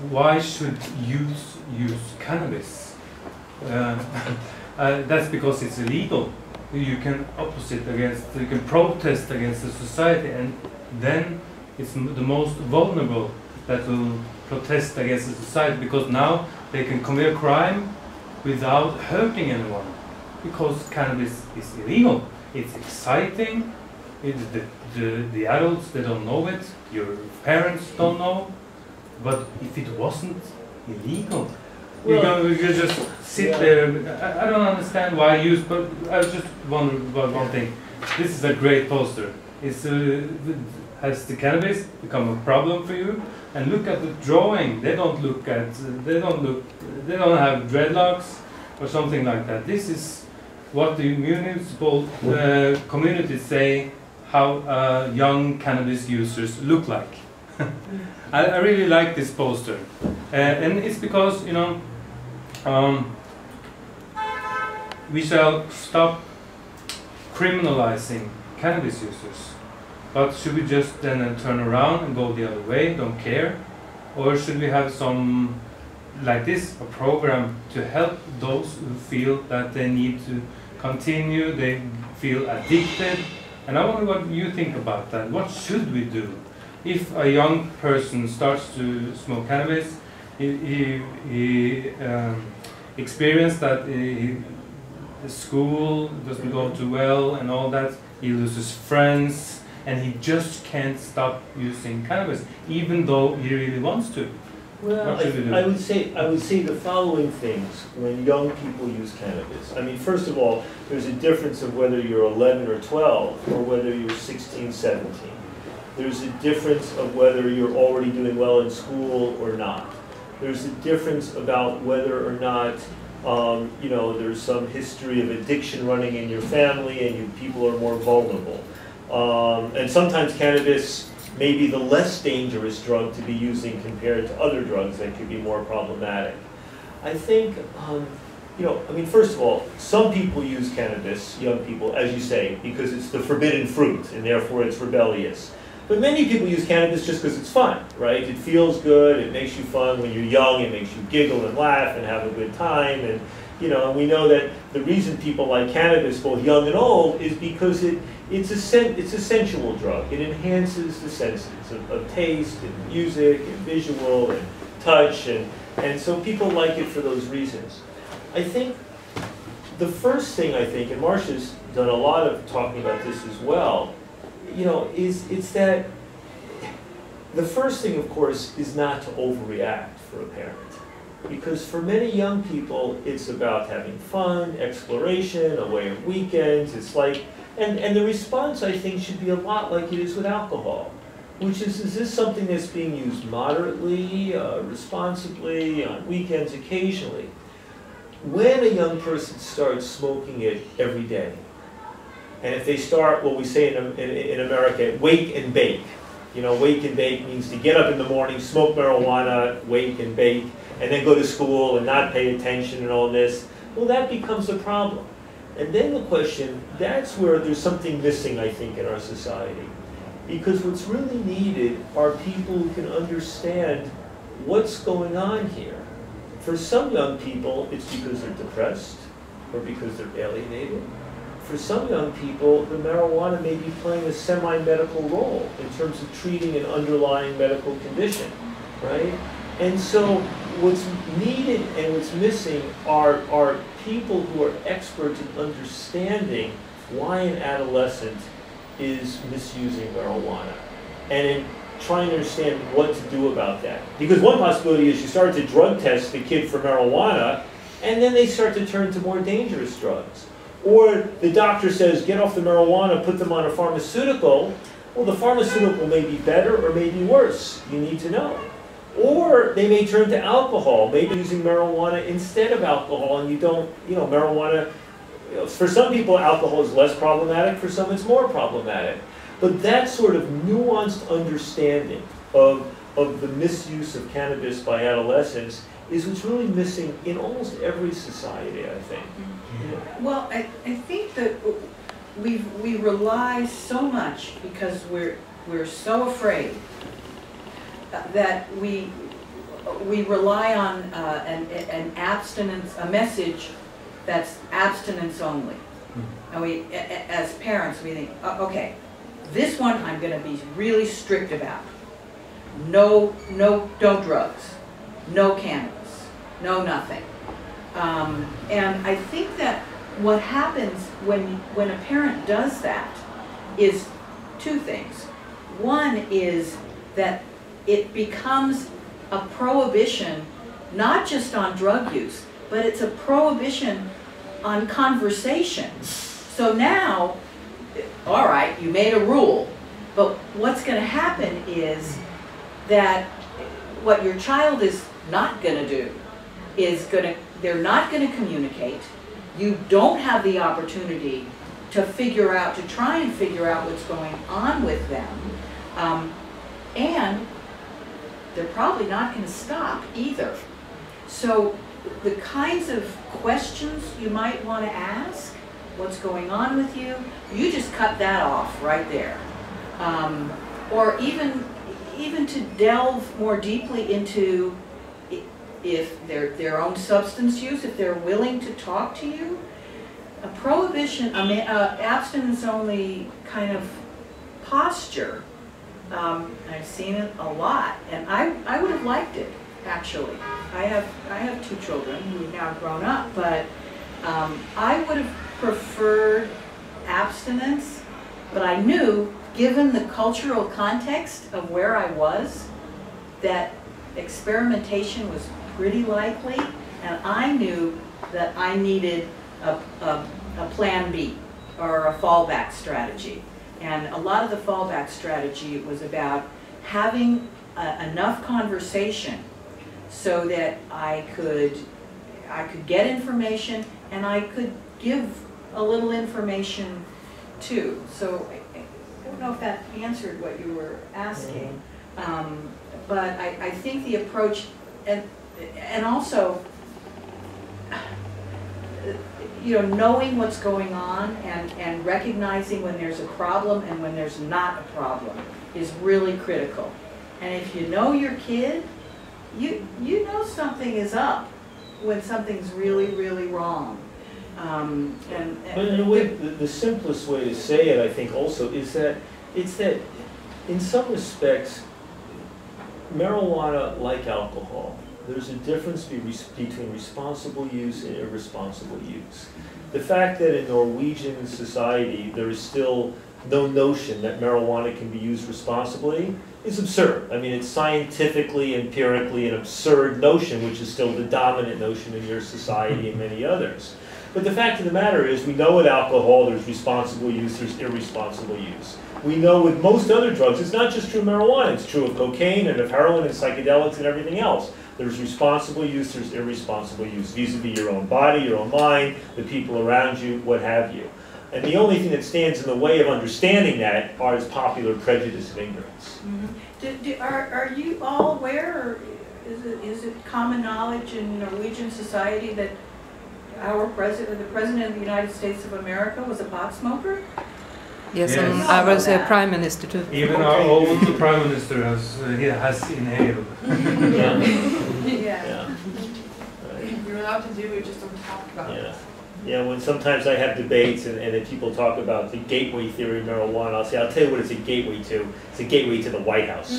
why should youth use cannabis? That's because it's illegal. You can you can protest against the society, and then it's the most vulnerable that will protest against the society, because now they can commit a crime without hurting anyone, because cannabis is illegal. It's exciting. The adults, they don't know it. Your parents don't know. But if it wasn't illegal, you just sit there. I don't understand why you use, but I just wonder about one thing. This is a great poster. Has the cannabis become a problem for you? And look at the drawing. They don't have dreadlocks or something like that. This is what the municipal communities say how young cannabis users look like. I really like this poster, and it's because, you know, we shall stop criminalizing cannabis users. But should we just then turn around and go the other way, don't care? Or should we have some, like this, a program to help those who feel that they need to continue, they feel addicted? And I wonder what you think about that. What should we do? If a young person starts to smoke cannabis, he experienced that the school doesn't go too well and all that, he loses friends, and he just can't stop using cannabis, even though he really wants to. Well, I would say the following things when young people use cannabis. I mean, first of all, there's a difference of whether you're 11 or 12 or whether you're 16, 17. There's a difference of whether you're already doing well in school or not. There's a difference about whether or not you know, there's some history of addiction running in your family and people are more vulnerable. And sometimes cannabis may be the less dangerous drug to be using compared to other drugs that could be more problematic. I think, you know, I mean, first of all, some people use cannabis, young people, as you say, because it's the forbidden fruit and therefore it's rebellious. But many people use cannabis just because it's fun, right? It feels good, it makes you fun when you're young, it makes you giggle and laugh and have a good time. And, you know, and we know that the reason people like cannabis, both young and old, is because it's a sensual drug. It enhances the senses of taste and music and visual and touch, and so people like it for those reasons. I think the first thing, and Marsha's done a lot of talking about this as well, you know, it's that the first thing, of course, is not to overreact for a parent. Because for many young people, it's about having fun, exploration, away on weekends. It's like, and the response, I think, should be a lot like it is with alcohol, which is this something that's being used moderately, responsibly, on weekends occasionally? When a young person starts smoking it every day, and if they start what we say in America, wake and bake. You know, wake and bake means to get up in the morning, smoke marijuana, wake and bake, and then go to school and not pay attention and all this. Well, that becomes a problem. And then the question, that's where there's something missing, I think, in our society. Because what's really needed are people who can understand what's going on here. For some young people, it's because they're depressed or because they're alienated. For some young people, the marijuana may be playing a semi-medical role in terms of treating an underlying medical condition, right? And so what's needed and what's missing are people who are experts in understanding why an adolescent is misusing marijuana and in trying to understand what to do about that. Because one possibility is you start to drug test the kid for marijuana and then they start to turn to more dangerous drugs. Or the doctor says, get off the marijuana, put them on a pharmaceutical. Well, the pharmaceutical may be better or may be worse. You need to know. Or they may turn to alcohol, maybe using marijuana instead of alcohol, and you don't, you know, marijuana, you know, for some people alcohol is less problematic, for some it's more problematic. But that sort of nuanced understanding of the misuse of cannabis by adolescents is what's really missing in almost every society, I think. Yeah. Well, I think that we rely so much because we're so afraid that we rely on an abstinence, a message that's abstinence only. And we, as parents, we think, okay, this one I'm going to be really strict about. No drugs, no cannabis, no nothing. And I think that what happens when a parent does that is two things. One is that it becomes a prohibition, not just on drug use, but it's a prohibition on conversation. So now, all right, you made a rule, but what's going to happen is that what your child is not going to do is they're not going to communicate. You don't have the opportunity to try and figure out what's going on with them. And they're probably not going to stop either. So the kinds of questions you might want to ask, what's going on with you, you just cut that off right there. Or even to delve more deeply into if their own substance use, if they're willing to talk to you. A prohibition, abstinence-only kind of posture, I've seen it a lot, and I would have liked it, actually. I have two children who are now grown up, but I would have preferred abstinence, but I knew, given the cultural context of where I was, that experimentation was pretty likely, and I knew that I needed a plan B, or a fallback strategy. And a lot of the fallback strategy was about having enough conversation so that I could get information, and I could give a little information too. So I don't know if that answered what you were asking, but I think the approach, and also, knowing what's going on and recognizing when there's a problem and when there's not a problem is really critical. And if you know your kid, you know something is up when something's really, really wrong. But in a way, the simplest way to say it, I think, also is that in some respects, marijuana, like alcohol, there's a difference between responsible use and irresponsible use. The fact that in Norwegian society there is still no notion that marijuana can be used responsibly is absurd. I mean, it's scientifically, empirically an absurd notion, which is still the dominant notion in your society and many others. But the fact of the matter is, we know with alcohol there's responsible use, there's irresponsible use. We know with most other drugs, it's not just true of marijuana, it's true of cocaine and of heroin and psychedelics and everything else. There's responsible use, there's irresponsible use, vis-a-vis your own body, your own mind, the people around you, what have you. And the only thing that stands in the way of understanding that is popular prejudice and ignorance. Mm-hmm. Are you all aware, or is it common knowledge in Norwegian society that the President of the United States of America was a pot smoker? Yes, and I was a prime minister too. Even our own prime minister has inhaled. Yeah. Right. You're allowed to do it, just don't talk about it. Yeah, when sometimes I have debates and then people talk about the gateway theory of marijuana, I'll tell you what it's a gateway to. It's a gateway to the White House.